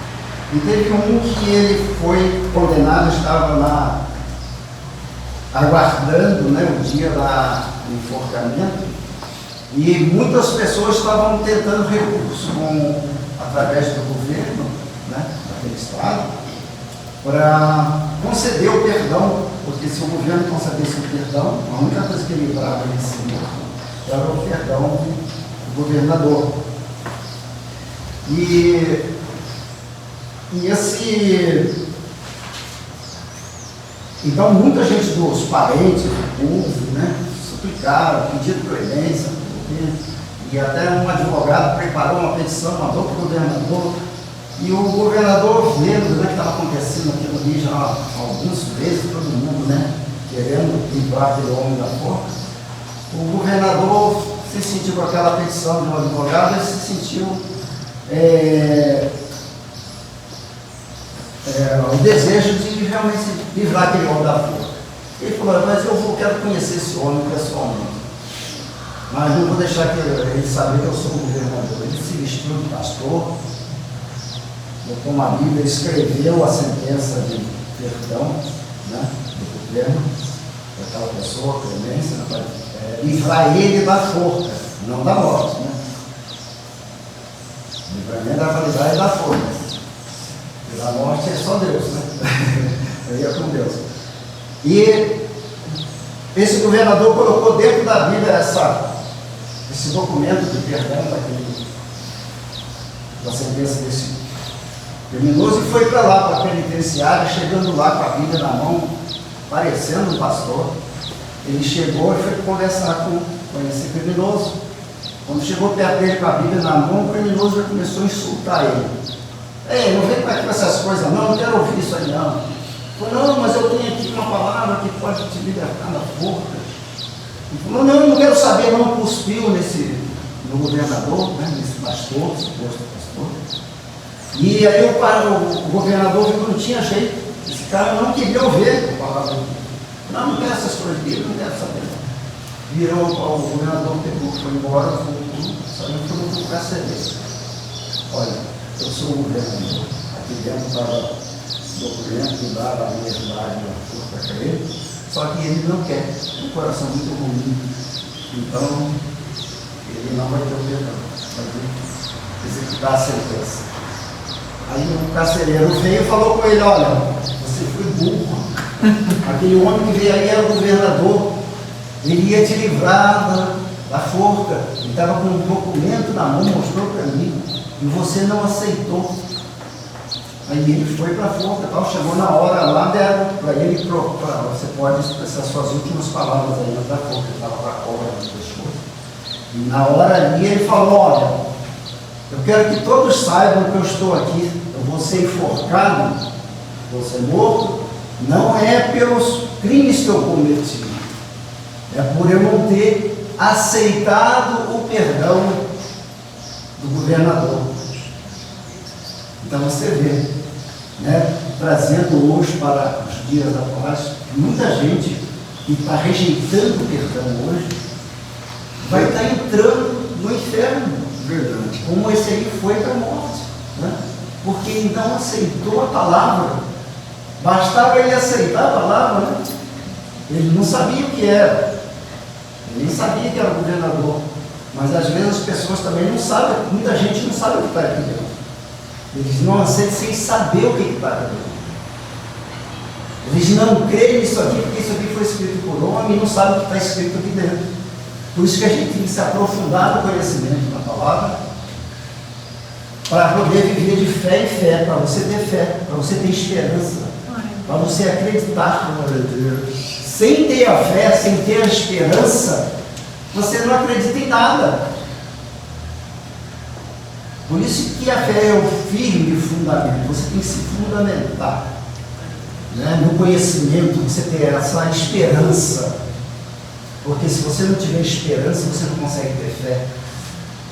E teve um que ele foi condenado, estava lá aguardando, né, o dia do enforcamento, e muitas pessoas estavam tentando recurso através do governo, né, daquele estado, para conceder o perdão, porque se o governo concedesse o perdão, a única coisa que livrava ele era o perdão do governador. Então muita gente dos parentes, do povo, né, suplicaram, pediram clemência, e até um advogado preparou uma petição, mandou para o governador, e o governador, vendo, né, que estava acontecendo aquilo ali já há alguns meses, todo mundo, né, querendo livrar aquele homem da forca, o governador se sentiu com aquela petição de um advogado, ele se sentiu o desejo de realmente livrar aquele homem da forca. Ele falou: mas quero conhecer esse homem pessoalmente, mas não vou deixar ele saber que eu sou o governador. Ele se vestiu de pastor, botou uma Bíblia, escreveu a sentença de perdão, né, do governo daquela pessoa, clemência, para livrar ele da forca, não da morte, né? Livramento da validade da forca. A morte é só Deus, né? Eu ia com Deus. E esse governador colocou dentro da Bíblia esse documento de perdão da sentença desse criminoso e foi para lá, para a penitenciária, chegando lá com a Bíblia na mão, parecendo um pastor. Ele chegou e foi conversar com esse criminoso. Quando chegou perto dele com a Bíblia na mão, o criminoso já começou a insultar ele. Ei, não vem para aqui com essas coisas não quero ouvir isso aí não. Falou, não, mas eu tenho aqui uma palavra que pode te libertar da forca. Ele falou, não, eu não quero saber, não. Cuspiu no governador, né, nesse pastor, suposto pastor. E aí o governador viu que não tinha jeito. Esse cara não queria ouvir a palavra dele. Não quero essas coisas dele, não quero saber. Virou o governador, pegou, foi embora, saiu e falou para o carcereiro. Olha, eu sou o governador. Aqui dentro estava documento que dava a liberdade para crer, só que ele não quer, tem um coração muito ruim, então ele não vai ter o perdão, vai executar a sentença. Aí o carcereiro veio e falou com ele, olha, você foi burro, aquele homem que veio aí era o governador, ele ia te livrar da forca, ele estava com um documento na mão, mostrou para mim, e você não aceitou. Aí ele foi para a forca, chegou na hora lá, deram para ele, você pode expressar suas últimas palavras aí da forca, que estava com a cobra no pescoço. E na hora ali ele falou, olha, eu quero que todos saibam que eu estou aqui, eu vou ser enforcado, vou ser morto, não é pelos crimes que eu cometi, é por eu não ter aceitado o perdão do governador. Então você vê, né, trazendo hoje para os dias atuais, muita gente que está rejeitando o perdão hoje vai estar entrando no inferno. Verdade. Como esse aí foi para a morte, né? Porque ele não aceitou a palavra. Bastava ele aceitar a palavra, né? Ele não sabia o que era. Ele nem sabia que era governador. Mas às vezes as pessoas também não sabem, muita gente não sabe o que está aqui dentro. Eles não aceitam sem saber o que está aqui dentro. Eles não creem nisso aqui, porque isso aqui foi escrito por homem e não sabem o que está escrito aqui dentro. Por isso que a gente tem que se aprofundar no conhecimento da palavra, para poder viver de fé em fé, para você ter fé, para você ter esperança, para você acreditar. Sem ter a fé, sem ter a esperança, você não acredita em nada. Por isso que a fé é o firme fundamento. Você tem que se fundamentar, né, no conhecimento, você ter essa esperança. Porque se você não tiver esperança, você não consegue ter fé.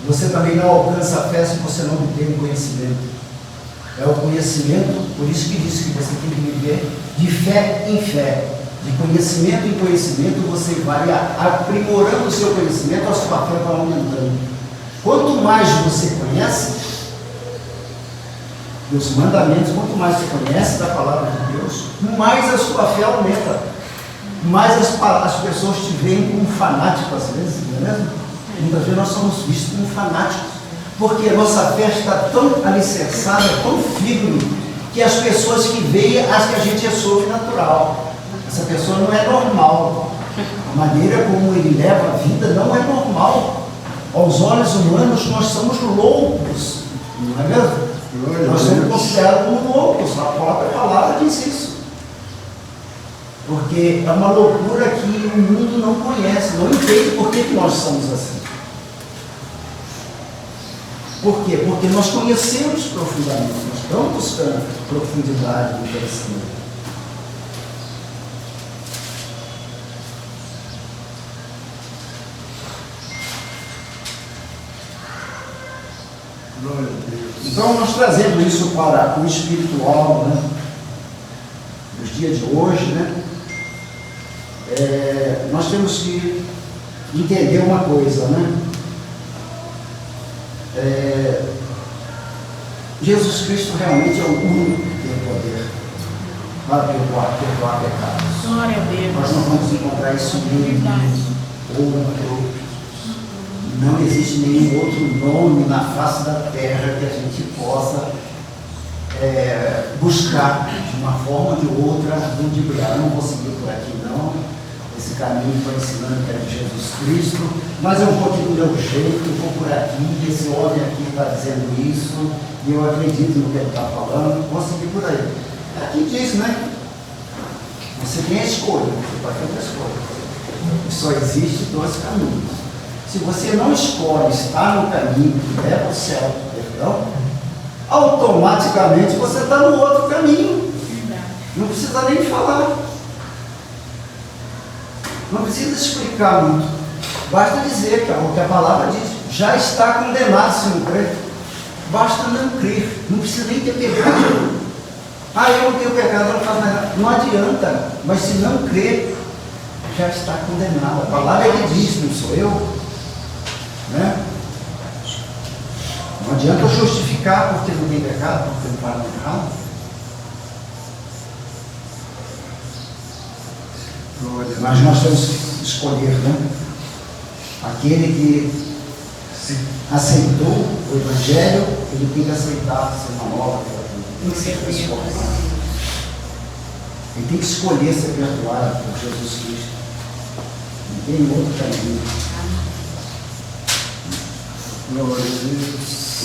Você também não alcança a fé se você não tem conhecimento. É o conhecimento, por isso que diz que você tem que viver de fé em fé. De conhecimento em conhecimento, você vai aprimorando o seu conhecimento, a sua fé vai aumentando. Quanto mais você conhece dos mandamentos, quanto mais você conhece da palavra de Deus, mais a sua fé aumenta. Mais as pessoas te veem como fanático às vezes, não é mesmo? Muitas vezes nós somos vistos como fanáticos, porque a nossa fé está tão alicerçada, tão firme, que as pessoas que veem acham que a gente é sobrenatural. Essa pessoa não é normal. A maneira como ele leva a vida não é normal. Aos olhos humanos nós somos loucos, não é mesmo? Nós somos considerados como loucos, a própria palavra diz isso. Porque é uma loucura que o mundo não conhece, não entende por que nós somos assim. Por quê? Porque nós conhecemos profundamente, nós estamos buscando profundidade no conhecimento. Então nós trazendo isso para o espiritual, né, nos dias de hoje, né, nós temos que entender uma coisa, né? Jesus Cristo realmente é o único que tem poder para perdoar pecados. Glória a Deus. Nós não vamos encontrar isso em nenhum outro. Não existe nenhum outro nome na face da terra que a gente possa buscar de uma forma ou de outra ludibriar. Não vou seguir por aqui não. esse caminho que estou ensinando, que é de Jesus Cristo, mas é um pouquinho do meu jeito, eu vou por aqui, esse homem aqui está dizendo isso, e eu acredito no que ele está falando, vou seguir por aí. Aqui diz, né? Você tem a escolha, você pode fazer a escolha. E só existe dois caminhos. Se você não escolhe estar no caminho que leva ao céu, perdão, automaticamente você está no outro caminho. Não precisa nem falar. Não precisa explicar muito. Basta dizer que o que a palavra diz, já está condenado se não crer. Basta não crer. Não precisa nem ter pecado. Ah, eu não tenho pecado, não faço nada. Não adianta. Mas se não crer, já está condenado. A palavra ele diz, não sou eu. Né? Não adianta eu justificar porque não tem pecado, porque não faz errado. Mas nós temos que escolher, né? Aquele que aceitou o Evangelho, ele tem que aceitar ser uma nova criatura, tem que ser transformado. Ele tem que escolher ser perdoado por Jesus Cristo. Não tem outro caminho.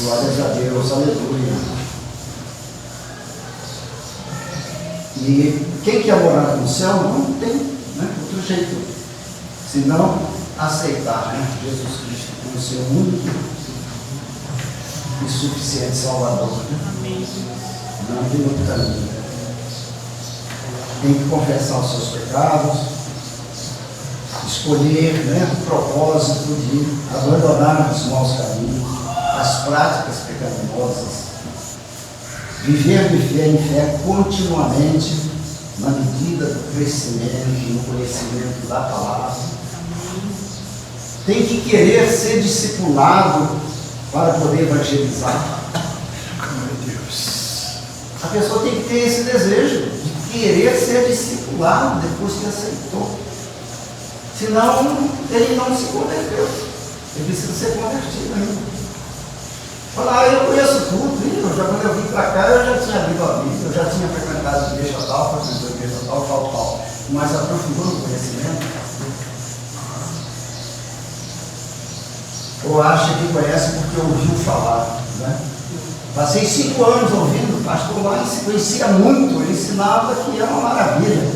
Glórias a Deus, aleluia. E quem quer morar no céu não tem, né, outro jeito, senão aceitar, né, Jesus Cristo como seu único e suficiente Salvador. Né? Não tem outro caminho. Tem que confessar os seus pecados, escolher, né, o propósito de abandonar os maus caminhos, as práticas pecaminosas, viver de fé em fé continuamente, na medida do crescimento e no conhecimento da palavra. Tem que querer ser discipulado para poder evangelizar. A pessoa tem que ter esse desejo de querer ser discipulado depois que aceitou. Senão, ele não se converteu. Ele precisa ser convertido ainda. Falar, eu conheço tudo, quando eu vim para cá, eu já tinha lido a Bíblia, eu já tinha frequentado a igreja tal, frequentou a igreja tal. Mas aprofundou no conhecimento. Ou acha que conhece porque ouviu falar, né? Passei 5 anos ouvindo, o pastor lá conhecia muito, ele ensinava que era uma maravilha.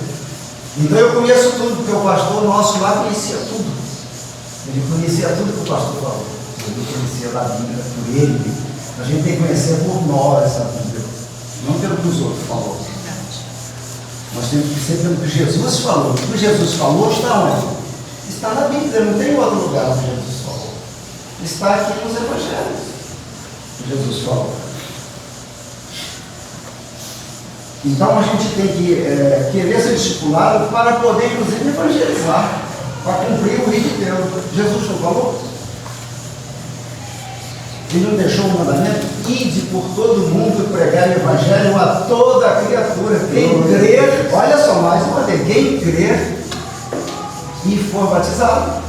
Então eu conheço tudo, porque o pastor nosso lá conhecia tudo. Ele conhecia tudo que o pastor falou. Ele conhecia da Bíblia por ele. A gente tem que conhecer por nós essa Bíblia, não pelo que os outros falou. Nós temos que ser pelo que Jesus falou. O que Jesus falou está onde? Está na Bíblia, não tem outro lugar onde Jesus falou. Está aqui nos Evangelhos. Jesus falou. Então a gente tem que querer ser discipulado para poder, inclusive, evangelizar, para cumprir o rito de Deus. Jesus não falou? Ele não deixou o mandamento? Ide por todo mundo e pregar o evangelho a toda a criatura. Quem crer, olha só, mais uma vez, quem crer e for batizado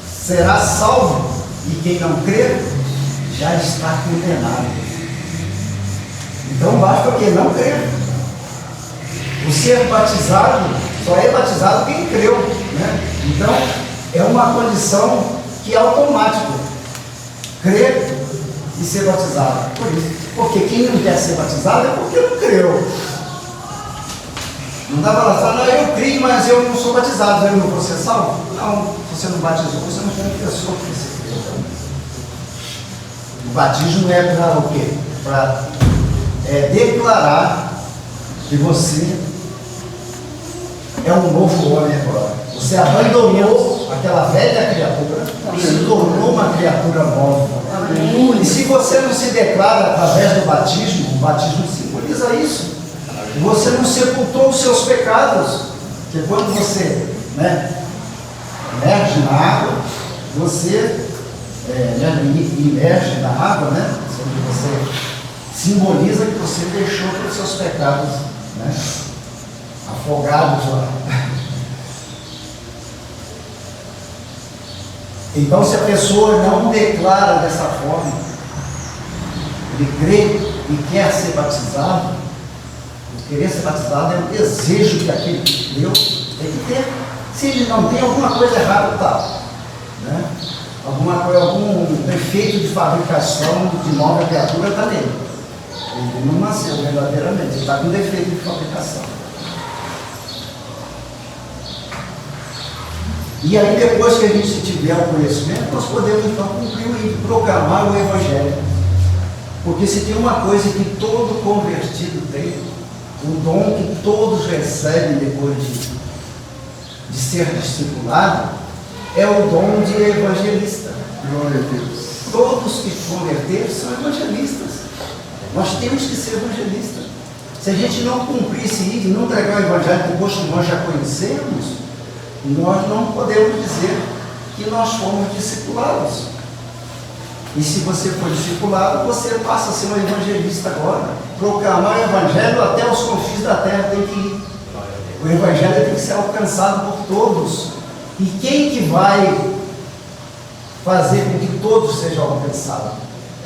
será salvo, e quem não crer já está condenado. Então basta quem não crer. O ser batizado só é batizado quem creu, né? Então é uma condição que é automática, crer e ser batizado. Por isso, porque quem não quer ser batizado é porque não creu. Não dá para falar, não, eu creio, mas eu não sou batizado, eu não vou ser salvo? Não, você não batizou, você não confessou que você creu. O batismo é para o quê? Para declarar que você é um novo homem agora. Você abandonou aquela velha criatura e se tornou uma criatura nova. Amém. E se você não se declara através do batismo, o batismo simboliza isso. Você não sepultou os seus pecados. Porque quando você emerge na água, você imerge na água, né? Você simboliza que você deixou os seus pecados, né, afogados lá. Então, se a pessoa não declara dessa forma, ele crê e quer ser batizado, o querer ser batizado é um desejo que aquele que creu tem que ter. Se ele não tem, alguma coisa errada está. Né? Algum defeito de fabricação de nova criatura está nele. Ele não nasceu verdadeiramente, ele está com defeito de fabricação. E aí, depois que a gente tiver o conhecimento, nós podemos então cumprir e proclamar o Evangelho. Porque se tem uma coisa que todo convertido tem, o dom que todos recebem depois de ser discipulado, é o dom de evangelista. Glória a Deus. Todos que converteram são evangelistas. Nós temos que ser evangelistas. Se a gente não cumprir esse e não entregar o Evangelho depois que nós já conhecemos, nós não podemos dizer que nós fomos discipulados. E se você for discipulado, você passa a ser um evangelista agora. Proclamar o Evangelho até os confins da terra tem que ir. O Evangelho tem que ser alcançado por todos. E quem que vai fazer com que todos sejam alcançados?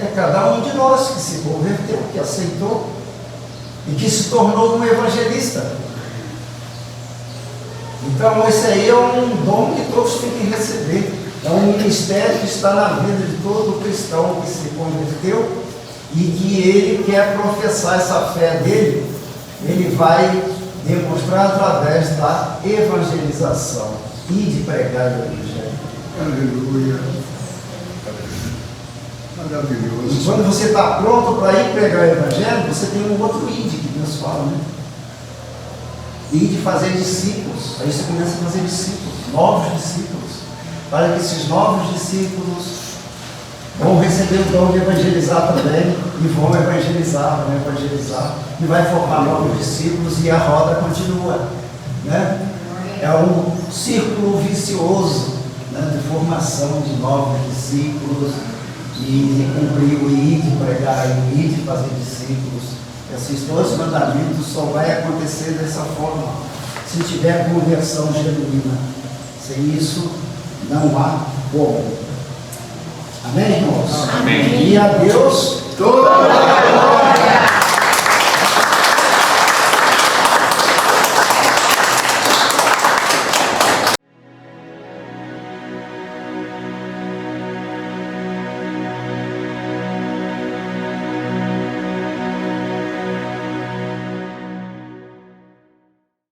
É cada um de nós que se converteu, que aceitou e que se tornou um evangelista. Então esse aí é um dom que todos têm que receber. É um ministério que está na vida de todo cristão que se converteu e que ele quer professar essa fé dele. Ele vai demonstrar através da evangelização e de pregar o Evangelho. Aleluia. E Maravilhoso. quando você está pronto para ir pregar o Evangelho, você tem um outro id que Deus fala, né? E de fazer discípulos. Aí você começa a fazer discípulos, novos discípulos, para que esses novos discípulos vão receber o dom de evangelizar também, e vão evangelizar, e vai formar novos discípulos, e a roda continua, né? É um círculo vicioso, né, de formação de novos discípulos, e de cumprir o ir de pregar, o ir de fazer discípulos. Esses dois mandamentos só vai acontecer dessa forma, se tiver conversão genuína. Sem isso, não há como. Amém, irmãos? Amém. E a Deus Toda a glória.